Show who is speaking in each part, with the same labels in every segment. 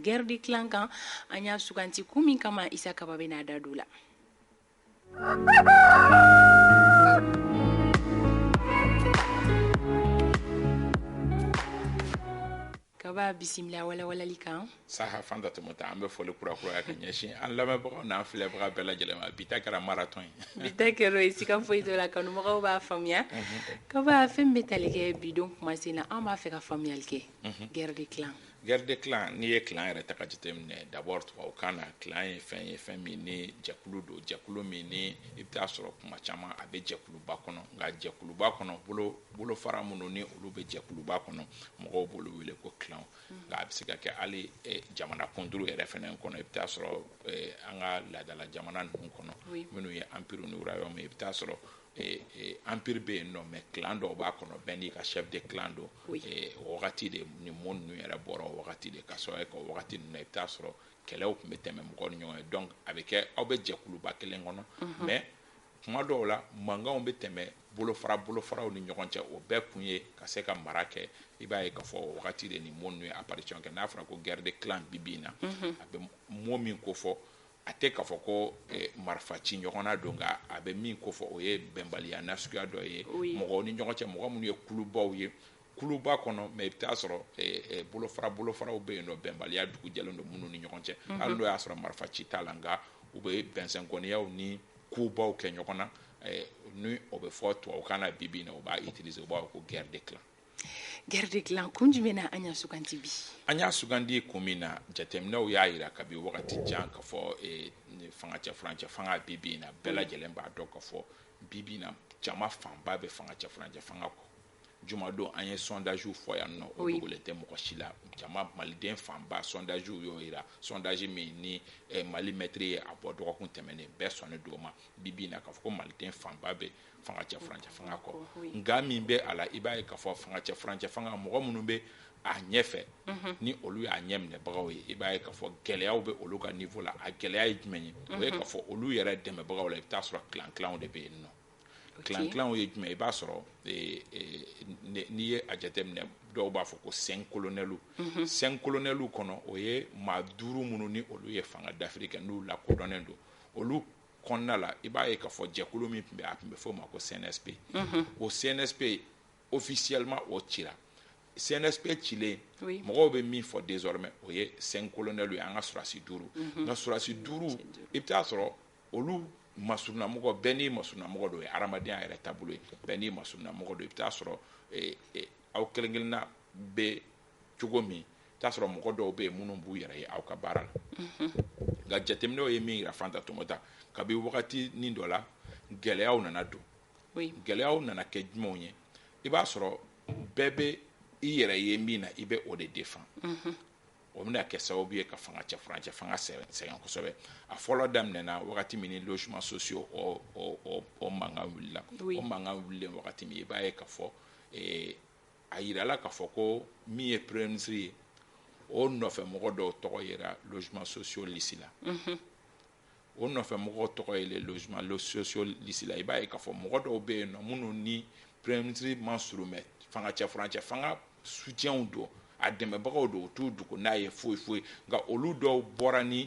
Speaker 1: guerre de clan kan an y'a suganti kun min kama Isa Kaba bɛna da don la. Kaba bisimila walawalali kan.
Speaker 2: Saha fanda tumuta an bɛ foli kura kura ka ɲɛsin an lamɛnbagaw n'an filɛbaga bɛɛ lajɛlen ma bi ta kɛra marathon ye. Bi
Speaker 1: ta kɛra ye sika foyi t'o la kanubagaw b'a faamuya. Kaba fɛn bɛ tali kɛ bidon kumasen na an b'a fɛ ka faamuyali kɛ. Guerre de clan.
Speaker 2: Guerre de clan n'i ye clan yɛrɛ ta ka jateminɛ d'abord tubabukan na clan ye fɛn min ni jɛkulu don jɛkulu min ni i bɛ taa sɔrɔ kuma caman a bɛ jɛkuluba kɔnɔ nka jɛkuluba kɔnɔ bolofara minnu ni olu bɛ jɛkuluba kɔnɔ mɔgɔw b'olu wele ko clan nka a bɛ se ka kɛ hali jamana kunturu yɛrɛ fɛnɛ kɔnɔ i bɛ taa sɔrɔ an ka laadala jamana ninnu kɔnɔ minnu ye empire ni royaume i bɛ taa sɔrɔ empire bɛ yen nɔ mais clan dɔw b'a kɔnɔ bɛɛ n'i ka chef de clan don o wagati de ni mɔɔ ninnu yɛrɛ bɔra o wagati de ka sɔrɔ o wagati ninnu na i bɛ taa sɔrɔ kɛlɛw tun bɛ tɛmɛ mɔgɔw ni ɲɔgɔn ye donc a bɛ kɛ aw bɛ jɛkuluba kelen kɔnɔ mais kuma dɔw la mankanw bɛ tɛmɛ bolofaraw ni ɲɔgɔn cɛ o bɛɛ kun ye ka se ka mara kɛ i b'a ye k'a fɔ o wagati de ni mɔɔ ninnu ye apparition kɛ n'a fɔra ko guerre de clan bi na a bɛ mɔɔ min ko fɔ a tɛ k'a fɔ ko marifa ci ɲɔgɔnna don nka a bɛ min ko fɔ o ye bɛnbaliya nasuguya dɔ ye mɔgɔw ni ɲɔgɔn cɛ mɔgɔ minnu ye kulubaw ye kuluba kɔnɔ mais i bɛ taa sɔrɔ bolofaraw bɛ yen nɔ bɛnbaliya dugu jɛlen don minnu ni ɲɔgɔn cɛ hali n'o y'a sɔrɔ marifa ci t'a la nka u bɛ bɛnsɛnkɔniyaw ni kubaw kɛ ɲɔgɔn na ni o bɛ fɔ tubabukan na bi na o b'a utiliser u b'a fɔ ko guerre de clan.
Speaker 1: Guerre de clan kun jumɛn na an y'a suganti bi.
Speaker 2: An y'a sugandi kun min na jateminɛw y'a jira kabi wagati jan ka fɔ fanga cɛ furancɛ fanga bi na bɛɛ lajɛlen b'a dɔn ka fɔ bi na jama fanba bɛ fanga cɛ furancɛ fanga kɔ jumadon an ye sondage fɔ yan nɔ o dogolen tɛ mɔgɔ si la jama maliden fanba sondage y'o jira sondage min ni mali mɛtiri ye a bɔ dɔgɔkun tɛmɛnen bɛɛ sɔnni don ma bi na ka fɔ ko maliden fanba bɛ fanga cɛ furancɛ fanga kɔ nka min bɛ a la i b'a ye k'a fɔ fanga cɛ furancɛ fanga mɔgɔ minnu bɛ a ɲɛfɛ ni olu y'a ɲɛ minɛbagaw ye i b'a ye k'a fɔ gɛlɛyaw bɛ olu ka niveau la a gɛlɛya ye jumɛn ye o ye k'a fɔ olu yɛrɛ dɛmɛbagaw la i bɛ taa sɔrɔ kilanw de bɛ yen nɔ kilanw ye jumɛn i b'a sɔrɔ n'i ye a jateminɛ dɔw b'a fɔ ko 5 colonels 5 colonels kɔnɔ o ye maa 5 minnu ni olu ye fanga dafiri kɛ n'u lakodɔnnen don olu kɔnɔna la i b'a ye k'a fɔ jɛkulu min tun bɛ a tun bɛ fɔ o ma ko CNSP o CNSP officiellement o cira CNSP cilen mɔgɔw bɛ min fɔ désormais o ye 5 colonels ye an ka surasi 5 nka surasi 5 i bɛ taa sɔrɔ olu masurunamɔgɔ bɛɛ n'i masurunamɔgɔ dɔ ye adamadenya yɛrɛ taabolo ye bɛɛ n'i masurunamɔgɔ dɔ i bɛ taa sɔrɔ aw kelen kelenna bɛ cogo min i bɛ taa sɔrɔ mɔgɔ dɔw bɛ yen minnu b'u yɛrɛ ye aw ka baara la nka jateminɛw ye min yira Fanta Tɔmɔta kabi wagati ni dɔ la gɛlɛyaw nana don gɛlɛyaw nana kɛ jumɛnw ye i b'a sɔrɔ bɛɛ bɛ i yɛrɛ ye min na i bɛ o de défend o bɛna kɛ sababu ye ka fanga cɛ furancɛ fanga sɛgɛn kosɛbɛ a fɔlɔ daminɛna wagati min ni logements sociaux o mankan wulila o mankan wulilen wagati min i b'a ye k'a fɔ a yirala k'a fɔ ko min ye premier ministre ye o nɔfɛ mɔgɔ dɔw tɔgɔ yera logements sociaux lisi la o nɔfɛ mɔgɔw tɔgɔ ye logements sociaux lisi la i b'a ye k'a fɔ mɔgɔ dɔw bɛ yen nɔ minnu ni premier ministre ma surun mɛ fanga cɛ furancɛ fanga soutiens don a dɛmɛbagaw don u t'u dogo n'a ye foyi nka olu dɔw bɔra ni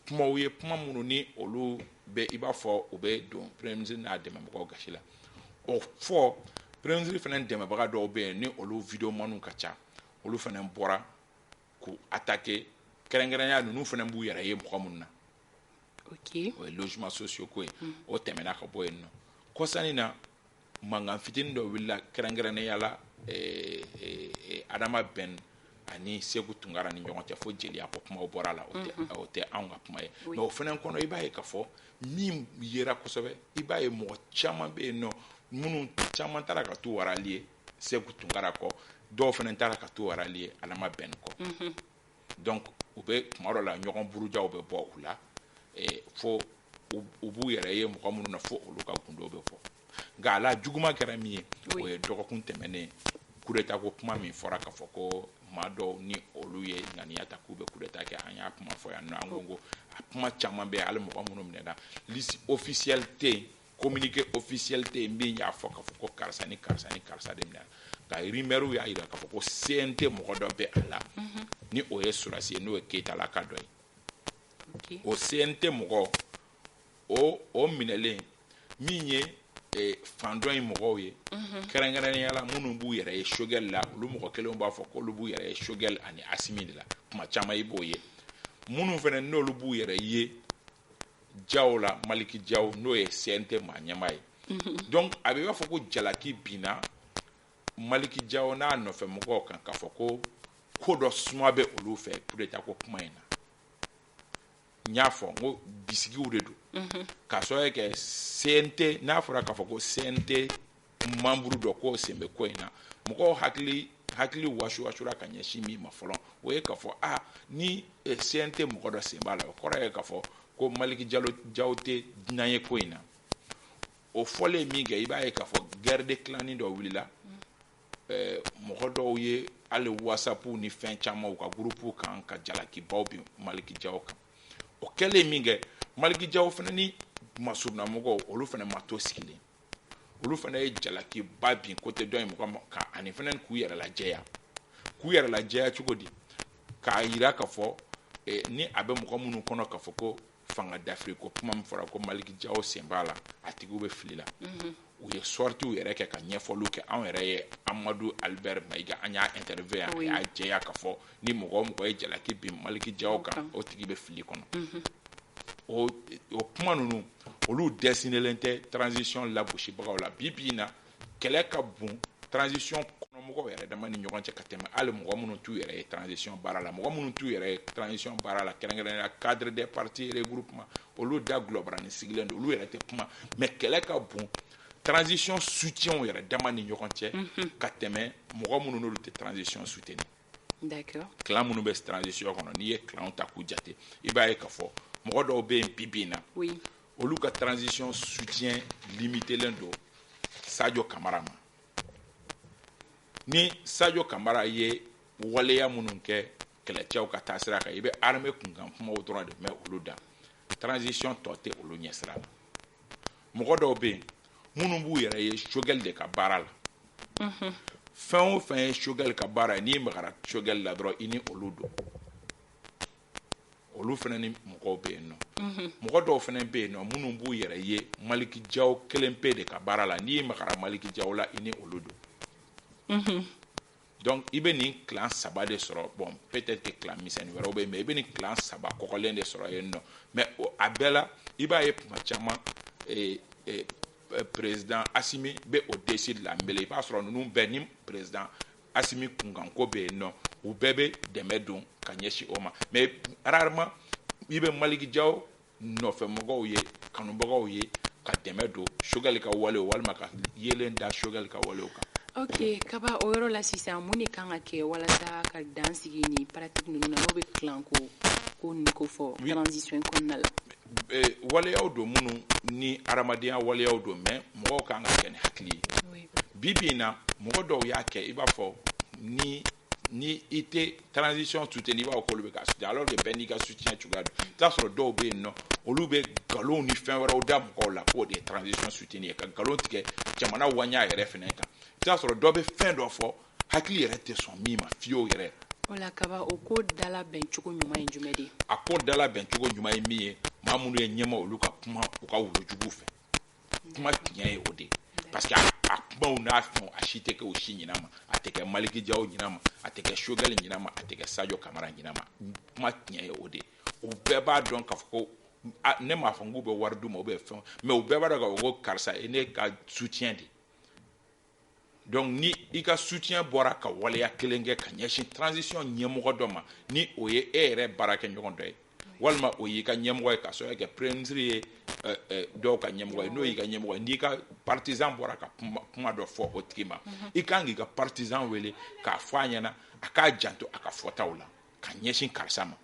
Speaker 2: kumaw ye kuma minnu ni olu bɛ i b'a fɔ u bɛ don premier ministre n'a dɛmɛbagaw gasi la o fɔ premier ministre fana dɛmɛbaga dɔw bɛ yen ni olu videomaniw ka ca olu fana bɔra k'u attaquer kɛrɛnkɛrɛnya ninnu fana b'u yɛrɛ ye mɔgɔ minnu na o ye logements sociaux ko ye o tɛmɛna ka bɔ yen nɔ kɔsani na mankan fitinin dɔ wulila kɛrɛnkɛrɛnnenya la Adama Ben ani Segu Tunkara ni ɲɔgɔn cɛ fo jeliya ko kumaw bɔra la o tɛ anw ka kuma ye mais o fana kɔnɔ i b'a ye k'a fɔ min yera kosɛbɛ i b'a ye mɔgɔ caman bɛ yen nɔ minnu caman taara ka t'u warali ye Segu Tunkara kɔ dɔw fana taara ka t'u warali ye Adama Ben kɔ donc u bɛ tuma dɔ la ɲɔgɔn burujaw bɛ bɔ u la fo u b'u yɛrɛ ye mɔgɔ minnu na fo olu ka gundo bɛ fɔ nka a la juguman kɛra min ye o ye dɔgɔkun tɛmɛnen coup d'état ko kuma min fɔra k'a fɔ ko maa dɔw ni olu ye ŋaniya ta k'u bɛ coup d'état kɛ an y'a kuma fɔ yan nɔ an ko a kuma caman bɛ yen hali mɔgɔ minnu minɛna liste officielle tɛ yen communiqué officiel tɛ yen min y'a fɔ k'a fɔ ko karisa ni karisa ni karisa de minɛna nka rumeur y'a jira k'a fɔ ko CNT mɔgɔ dɔ bɛ a la ni o ye surasi ye n'o ye Keita la ka dɔ ye
Speaker 1: Ok.
Speaker 2: o CNT mɔgɔ o minɛlen min ye fandɔn in mɔgɔw ye kɛrɛnkɛrɛnnenya la minnu b'u yɛrɛ ye Shogɛl la olu mɔgɔ kelenw b'a fɔ k'olu b'u yɛrɛ ye Shogɛl ani Asimi de la kuma caman i b'o ye minnu fana n'olu b'u yɛrɛ ye Jaw la Maliki Jaw n'o ye CNT maa ɲɛmaa ye donc a bɛ i b'a fɔ ko jalaki binna Maliki Jaw n'a nɔfɛ mɔgɔw kan k'a fɔ ko dɔ suma bɛ olu fɛ pour que ko kuma in na n y'a fɔ n ko bisigiw de don k'a sɔrɔ kɛ CNT n'a fɔra k'a fɔ ko CNT membre dɔ k'o sen bɛ ko in na mɔgɔw hakili wasuwasura ka ɲɛsin min ma fɔlɔ o ye k'a fɔ ni CNT mɔgɔ dɔ sen b'a la o kɔrɔ ye k'a fɔ ko Maliki Jaw tɛ dunan ye ko in na o fɔlen min kɛ i b'a ye k'a fɔ guerre de clans dɔ wulila mɔgɔ dɔw ye hali WhatsApp ni fɛn caman u ka groupe kan ka jalakibaw bi Maliki Jaw kan o kɛlen min kɛ Maliki Jaw fana ni masuruna mɔgɔw olu fana ma to sigilen olu fana ye jalakiba bin côté dɔ in mɔgɔ ka ani fana k'u yɛrɛ lajɛya cogo di k'a yira k'a fɔ ni a bɛ mɔgɔ minnu kɔnɔ k'a fɔ ko fanga d'Afrique ko kuma min fɔra ko Maliki Jaw sen b'a la a tigiw bɛ fili la u ye sorties yɛrɛ kɛ ka ɲɛfɔliw kɛ anw yɛrɛ ye Amadu Albert Mayiga an y'a interview a y'a jɛya k'a fɔ ni mɔgɔ ye jalaki bin Maliki Jaw kan o tigi bɛ fili kɔnɔ o kuma ninnu olu dɛsinelen tɛ transition labosibagaw la bi in na kɛlɛ ka bon transition kɔnɔmɔgɔw yɛrɛ dama ni ɲɔgɔn cɛ ka tɛmɛ hali mɔgɔ minnu t'u yɛrɛ ye transition baara la mɔgɔ minnu t'u yɛrɛ ye transition baara la kɛrɛnkɛrɛnnenya cadre des partis regroupement olu da gulɔbarani sigilen don olu yɛrɛ tɛ kuma mais kɛlɛ ka bon transition soutien yɛrɛ dama ni ɲɔgɔn cɛ ka tɛmɛ mɔgɔ minnu n'olu tɛ transition soutenir
Speaker 1: D'accord.
Speaker 2: clan minnu bɛ transition kɔnɔ n'i ye clan ta k'u jate i b'a ye k'a fɔ mɔgɔ dɔw bɛ yen bi in na olu ka transition soutien limité len don Sadio Kamara ma ni Sadio Kamara ye waleya minnu kɛ kɛlɛcɛw ka taasira kan i bɛ armée kunkan kumaw dɔrɔn de mɛn olu da transition tɔ tɛ olu ɲɛsira la mɔgɔ dɔw bɛ yen minnu b'u yɛrɛ ye Shogɛl de ka baara la fɛn o fɛn ye Shogɛl ka baara ye n'i magara Shogɛl la dɔrɔn i ni olu don olu fana ni mɔgɔw bɛ yen nɔ mɔgɔ dɔw fana bɛ yen nɔ minnu b'u yɛrɛ ye Maliki Jaw kelen pe de ka baara la n'i magara Maliki Jaw la i ni olu don donc i bɛ nin clan saba de sɔrɔ bon peut-être que clan misɛnnin wɛrɛw bɛ yen mais i bɛ nin clan saba kɔkɔlen de sɔrɔ yen nɔ mais a bɛɛ la i b'a ye tuma caman président Assimi bɛ o décide la mbele i b'a sɔrɔ ninnu bɛɛ ni président Assimi kunkanko bɛ yen nɔ u bɛɛ bɛ dɛmɛ don ka ɲɛsin o ma mais rarement i bɛ Maliki Jaw nɔfɛmɔgɔw ye kanubagaw ye ka dɛmɛ don Shogɛl ka walew walima ka yelen da Shogɛl ka walew kan.
Speaker 1: Ok, kaba o yɔrɔ la sisan mun de kan ka kɛ walasa ka dan sigi ni pratique ninnu na n'o bɛ clan ko nin ko fɔ transition kɔnɔna la.
Speaker 2: Waleyaw don minnu ni adamadenya waleyaw don mais mɔgɔw kan ka kɛ ni hakili ye. Bi in na mɔgɔ dɔw y'a kɛ i b'a fɔ ni i tɛ transition soutenir i b'a fɔ k'olu bɛ ka soutenir alors que bɛɛ n'i ka soutien cogoya don i t'a sɔrɔ dɔw bɛ yen nɔ olu bɛ nkalon ni fɛn wɛrɛw da mɔgɔw la k'o de ye transition soutenir ka nkalon tigɛ jamana waɲa yɛrɛ fɛnɛ kan i t'a sɔrɔ dɔw bɛ fɛn dɔ fɔ hakili yɛrɛ tɛ sɔn min ma fiyewu yɛrɛ.
Speaker 1: O la kaba o ko dalabɛn cogo ɲuman ye jumɛn de ye. A
Speaker 2: ko dalabɛn cogo ɲuman ye min ye maa minnu ye ɲɛma olu ka kuma u ka wulujugu fɛ kuma tiɲɛ ye o de ye parce que a kumaw n'a fɛnw a si tɛ kɛ o si ɲinama a tɛ kɛ Maliki Jaw ɲinama a tɛ kɛ Shogɛl ɲinama a tɛ kɛ Sadio Kamara ɲinama kuma tiɲɛ ye o de ye u bɛɛ b'a dɔn k'a fɔ ko ne m'a fɔ k'u bɛ wari d'u ma u bɛ fɛn mais u bɛɛ b'a dɔn k'a fɔ ko karisa ye ne ka soutien de donc ni i ka soutien bɔra ka waleya kelen kɛ ka ɲɛsin transition ɲɛmɔgɔ dɔ ma ni o ye e yɛrɛ baarakɛɲɔgɔn dɔ ye walima o y'i ka ɲɛmɔgɔ ye k'a sɔrɔ kɛ premier ministre ye dɔw ka ɲɛmɔgɔ ye n'o y'i ka ɲɛmɔgɔ ye n'i ka partisan bɔra ka kuma dɔ fɔ o tigi ma i kan k'i ka partisan wele k'a fɔ a ɲɛna a k'a janto a ka fɔtaw la ka ɲɛsin karisa ma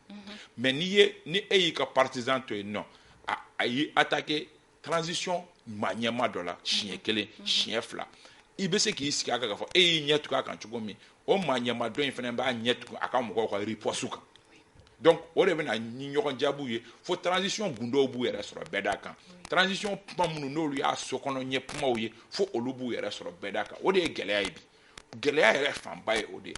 Speaker 2: mais ni e y'i ka partisan to yen nɔ a y'i attaqué transition maa ɲɛma dɔ la siɲɛ kelen siɲɛ fila i bɛ se k'i sigi a kan k'a fɔ e y'i ɲɛ tugu a kan cogo min o maa ɲɛma dɔ in fana b'a ɲɛ tugu a ka mɔgɔw ka riposte kan donc o de bɛ na ni ɲɔgɔn jaabiw ye fo transition gundow b'u yɛrɛ sɔrɔ bɛɛ d'a kan transition kuma minnu n'olu y'a sokɔnɔ ɲɛ kumaw ye fo olu b'u yɛrɛ sɔrɔ bɛɛ d'a kan o de ye gɛlɛya ye bi gɛlɛya yɛrɛ fanba ye o de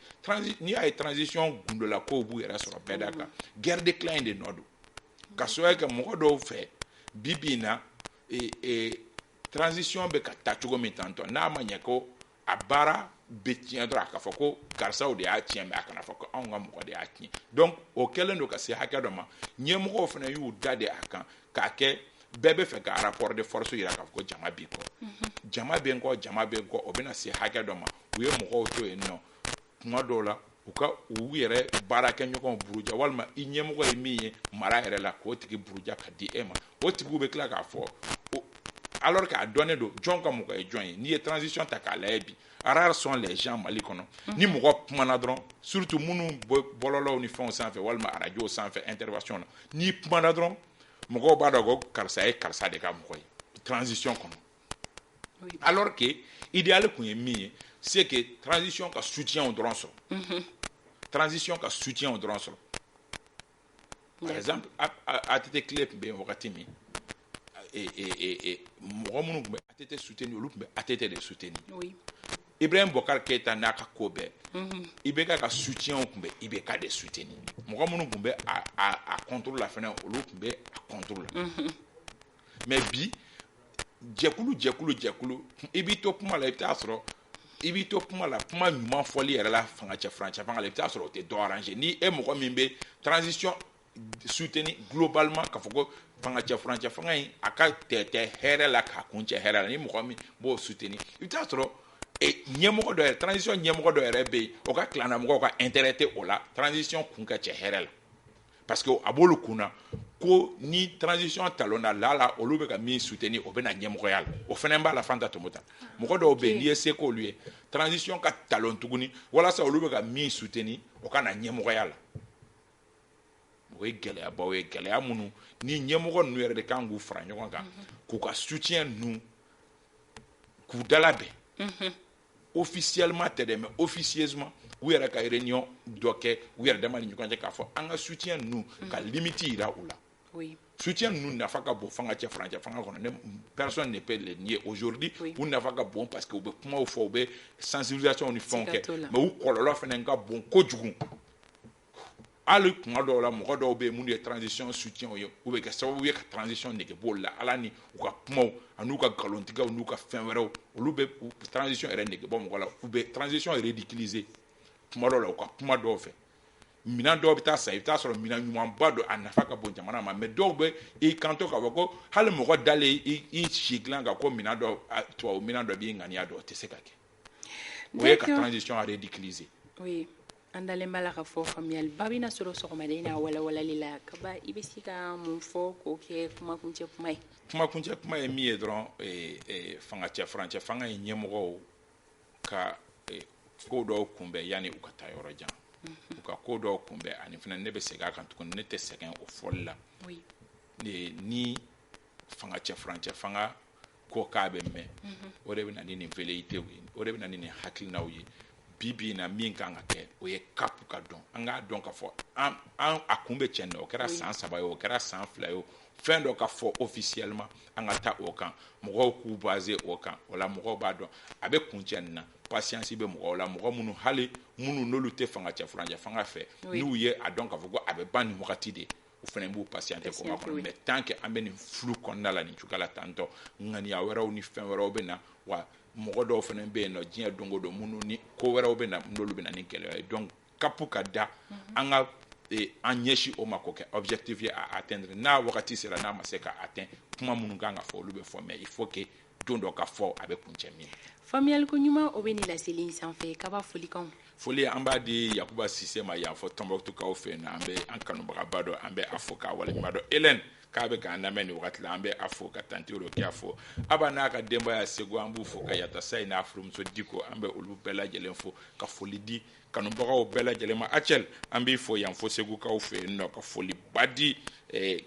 Speaker 2: n'i y'a ye transition gundola kow b'u yɛrɛ sɔrɔ bɛɛ da kan guerre de clan in de nɔ don ka sababu kɛ mɔgɔ dɔw fɛ bi bi in na transition bɛ ka taa cogo min tantɔ n'a ma ɲɛ ko a baara bɛ tiɲɛ dɔrɔn a ka fɔ ko karisaw de y'a tiɲɛ mɛ a kana fɔ ko anw ka mɔgɔ de y'a tiɲɛ donc o kɛlen don ka se hakɛ dɔ ma ɲɛmɔgɔw fana y'u da de a kan k'a kɛ bɛɛ bɛ fɛ ka rapport de force yira k'a fɔ ko jama b'i kɔ jama bɛ n kɔ jama bɛ n kɔ o bɛna se hakɛ dɔ ma u ye mɔgɔw to yen nɔ tuma dɔw la u yɛrɛ baarakɛɲɔgɔnw buruja walima i ɲɛmɔgɔ ye min ye mara yɛrɛ la k'o tigi buruja ka di e ma o tigiw bɛ tila k'a fɔ alors k'a dɔnnen don jɔn ka mɔgɔ ye jɔn ye n'i ye transition ta k'a lajɛ bi rares sont les gens Mali kɔnɔ ni mɔgɔ kumana dɔrɔn surtout minnu bɔlɔlɔw ni fɛnw sanfɛ walima radio sanfɛ intervention na n'i kumana dɔrɔn mɔgɔw b'a dɔn ko karisa ye karisa de ka mɔgɔ ye transition kɔnɔ alors que idéal kun ye min ye c'est que transition ka soutien dɔrɔn sɔrɔ transition ka soutien dɔrɔn sɔrɔ par exemple ATT clé tun bɛ yen wagati min mɔgɔ minnu tun bɛ ATT soutenir olu tun bɛ ATT de soutenir Ibrahim Bokar Keita n'a ka ko bɛɛ IBK ka soutien tun bɛ IBK de soutenir mɔgɔ minnu tun bɛ a contrôle la fana olu tun bɛ a contrôle la mais bi jɛkulu i b'i to kuma la i bɛ taa sɔrɔ i b'i to kuma la kuma ɲuman fɔli yɛrɛ la fangacɛ furancɛ fanga la i bɛ taa sɔrɔ o tɛ dɔ arranger ni e mɔgɔ min bɛ transition soutenir globalement k'a fɔ ko fangacɛ furancɛ fanga in a ka tɛ hɛrɛ la k'a kuncɛ hɛrɛ la ni mɔgɔ min b'o soutenir i bɛ taa sɔrɔ ɲɛmɔgɔ dɔ yɛrɛ transition ɲɛmɔgɔ dɔ yɛrɛ bɛ yen o ka tilanamɔgɔw ka intérêt tɛ o la transition kun ka cɛ hɛrɛ la parce que a b'olu kunna ko ni transition talonna la olu bɛ ka min soutenir o bɛ na ɲɛmɔgɔya la o fana b'a la Fanta Tomota mɔgɔ dɔw bɛ yen n'i ye se k'olu ye transition ka talon tuguni walasa olu bɛ ka min soutenir o ka na ɲɛmɔgɔya la o ye gɛlɛyabaw ye gɛlɛya minnu ni ɲɛmɔgɔ ninnu yɛrɛ de kan k'u fara ɲɔgɔn kan k'u ka soutien ninnu k'u dalabɛn officiellement tɛ dɛ mais officieusement u yɛrɛ ka réunion dɔ kɛ u yɛrɛ dama ni ɲɔgɔn cɛ k'a fɔ an ka soutien ninnu ka limite yira u la soutien ninnu nafa ka bon fangacɛ furancɛ fanga kɔnɔ personne ne peut le nier aujourd'hui u nafa ka bon parce que u bɛ kumaw fɔ u bɛ sensibilisation ni fɛnw kɛ mais u kɔlɔlɔ fana ka bon kojugu hali kuma dɔw la mɔgɔ dɔw bɛ yen minnu ye transition soutien ye u bɛ kɛ sababu ye ka transition nege b'o la ala ni u ka kumaw an'u ka nkalontigɛw n'u ka fɛn wɛrɛw olu bɛ transition yɛrɛ nege bɔ mɔgɔ la u bɛ transition ridiculiser kuma dɔw la u ka kuma dɔw fɛ minɛn dɔw bɛ taa san i bɛ taa sɔrɔ minɛn ɲumanba dɔ a nafa ka bon jamana ma mais dɔw bɛ i kanto k'a fɔ ko hali mɔgɔ dalen i si dilan kan ko minɛn dɔ tubabu minɛn dɔ b'i ŋaniya dɔ o tɛ se ka kɛ o ye ka transition ridiculiser
Speaker 1: an dalen b'a la ka fɔ faamuyali ba bɛna sɔrɔ sɔgɔmaden n'a walawalali la kaba i bɛ se ka mun fɔ k'o kɛ kumakuncɛ kuma ye
Speaker 2: kumakuncɛ kuma ye min ye dɔrɔn fangacɛ furancɛ fanga ye ɲɛmɔgɔw ka ko dɔw kunbɛn yanni u ka taa yɔrɔ jan u ka ko dɔw kunbɛn ani fana ne bɛ segin a kan tuguni ne tɛ sɛgɛn o fɔli la ni fangacɛ furancɛ fanga ko k'a bɛ mɛn o de bɛ na ni nin velléités ye o de bɛ na ni nin hakilinaw ye bi na min kan ka kɛ o ye cap ka dɔn an k'a dɔn ka fɔ an a kun bɛ cɛn na o kɛra san 3 ye o kɛra san 2 ye o fɛn dɔ ka fɔ officiellement an ka taa o kan mɔgɔw k'u baser o kan o la mɔgɔw b'a dɔn a bɛ kun cɛ nin na patience bɛ mɔgɔw la mɔgɔ minnu hali minnu n'olu tɛ fangacɛ furancɛ fanga fɛ n'u ye a dɔn k'a fɔ ko a bɛ ban nin wagati de o fana b'u patienter ko ma kɔnɔ mais tant que an bɛ nin flou kɔnɔna la nin cogoya la tantɔ ŋaniya wɛrɛw ni fɛn wɛrɛw bɛ na wa mɔgɔ dɔw fana bɛ yen nɔ diɲɛ don o don minnu ni ko wɛrɛw bɛ na n'olu bɛ na ni gɛlɛya ye donc cap ka da an ka an ɲɛsin o ma k'o kɛ objectif ye à atteindre n'a wagati sera n'a ma se ka atteindre kuma minnu kan ka fɔ olu bɛ fɔ mais il faut que don dɔ ka fɔ a bɛ kuncɛ min
Speaker 1: faamuyaliko ɲuman o bɛ nin laseli in sanfɛ kaba folikanw
Speaker 2: foli an b'a di Yakuba Sise ma yan fɔ Tɔnbɔkutukaw fɛ yen an bɛ an kanubagaba dɔ an bɛ a fɔ k'a waleɲuman dɔn Hélène k'a bɛ k'an lamɛn nin wagati la an bɛ a fɔ ka tanti Rokiya fɔ Aba n'a ka denbaya Segu an b'u fɔ ka Yata Sayi n'a furumuso Diko an bɛ olu bɛɛ lajɛlen fɔ ka foli di kanubagaw bɛɛ lajɛlen ma Acel an b'i fɔ yan fɔ Segukaw fɛ yen nɔ ka foli ba di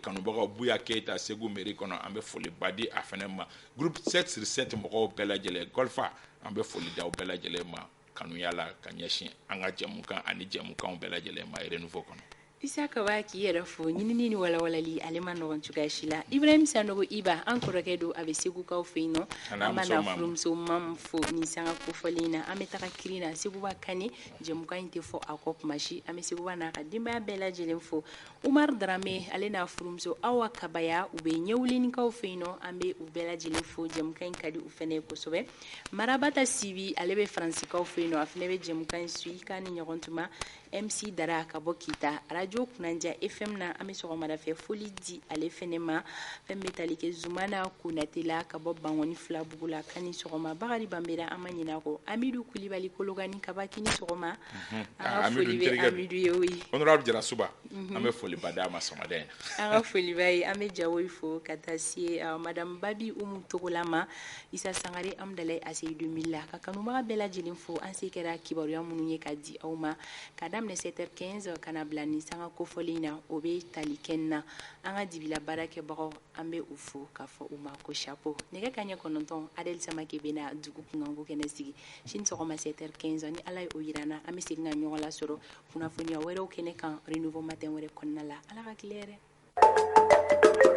Speaker 2: kanubagaw Buya Keita Segu mairie kɔnɔ an bɛ foli ba di a fana ma groupe 7/7 mɔgɔw bɛɛ lajɛlen Golfa an bɛ foli d'aw bɛɛ lajɛlen ma kanuya la ka ɲɛsin an ka jɛmukan ani jɛmukanw bɛɛ lajɛlen ma Renouveau kɔnɔ
Speaker 1: Isa ka b'a k'i yɛrɛ fo ɲinini ni walawalali ale ma nɔgɔn cogoya si la Ibrahim Sanogo Iba an kɔrɔkɛ don a bɛ Segukaw fɛ yen nɔ an b'a na furumuso mam fo nin sanga kofɔlen in na an bɛ taga kiiri na Seguba Kane jɛmukan in tɛ fɔ a kɔ kuma si an bɛ Seguba n'a ka denbaya bɛɛ lajɛlen fo Umar Darame ale n'a furumuso Awa Kabaya u bɛ ɲɛwulenikaw fɛ yen nɔ an bɛ u bɛɛ lajɛlen fo jɛmukan in ka di u fɛnɛ ye kosɛbɛ Marabata Sibi ale bɛ Faransikaw fɛ yen nɔ a fɛnɛ bɛ jɛmukan in suit k'a ni ɲɔgɔn tuma MC Dara ka bɔ Kita Radio Kunanja FM na an bɛ sɔgɔmada fɛ foli di ale fɛnɛ ma fɛn bɛ tali kɛ Zumana Konate la ka bɔ Bangɔni Filabugu la kani sɔgɔma Bakari Banbera an ma ɲinɛ kɔ Amidu Kulibali Kolokani Kabakini sɔgɔma an ka foli bɛ Amidu ye oui
Speaker 2: Honorable Jara Suba an bɛ foli ba d'a ma sɔgɔmada in
Speaker 1: an ka foli b'a ye an bɛ Jawoyi fo ka taa se Madame Babi Umu Togolama Isa Sangare Amdalaye Aseyidu Mila ka kanubaga bɛɛ lajɛlen fo an se kɛra kibaruya minnu ye ka di aw ma ka daminɛ 7h15 kana bila nin sanga kofɔlen na o bɛ tali kɛ na an ka dibila baarakɛbagaw an bɛ u fo k'a fɔ u ma ko chapeau nɛgɛ kaɲɛ 9 Adel Samake bɛ na dugu kunkanko kɛnɛ sigi sini sɔgɔma 7h15 ni Ala ye o yira na an bɛ segin ka ɲɔgɔn lasɔrɔ kunnafoniya wɛrɛw kɛnɛ kan renouveau matin wɛrɛ kɔnɔna la Ala ka tile hɛrɛ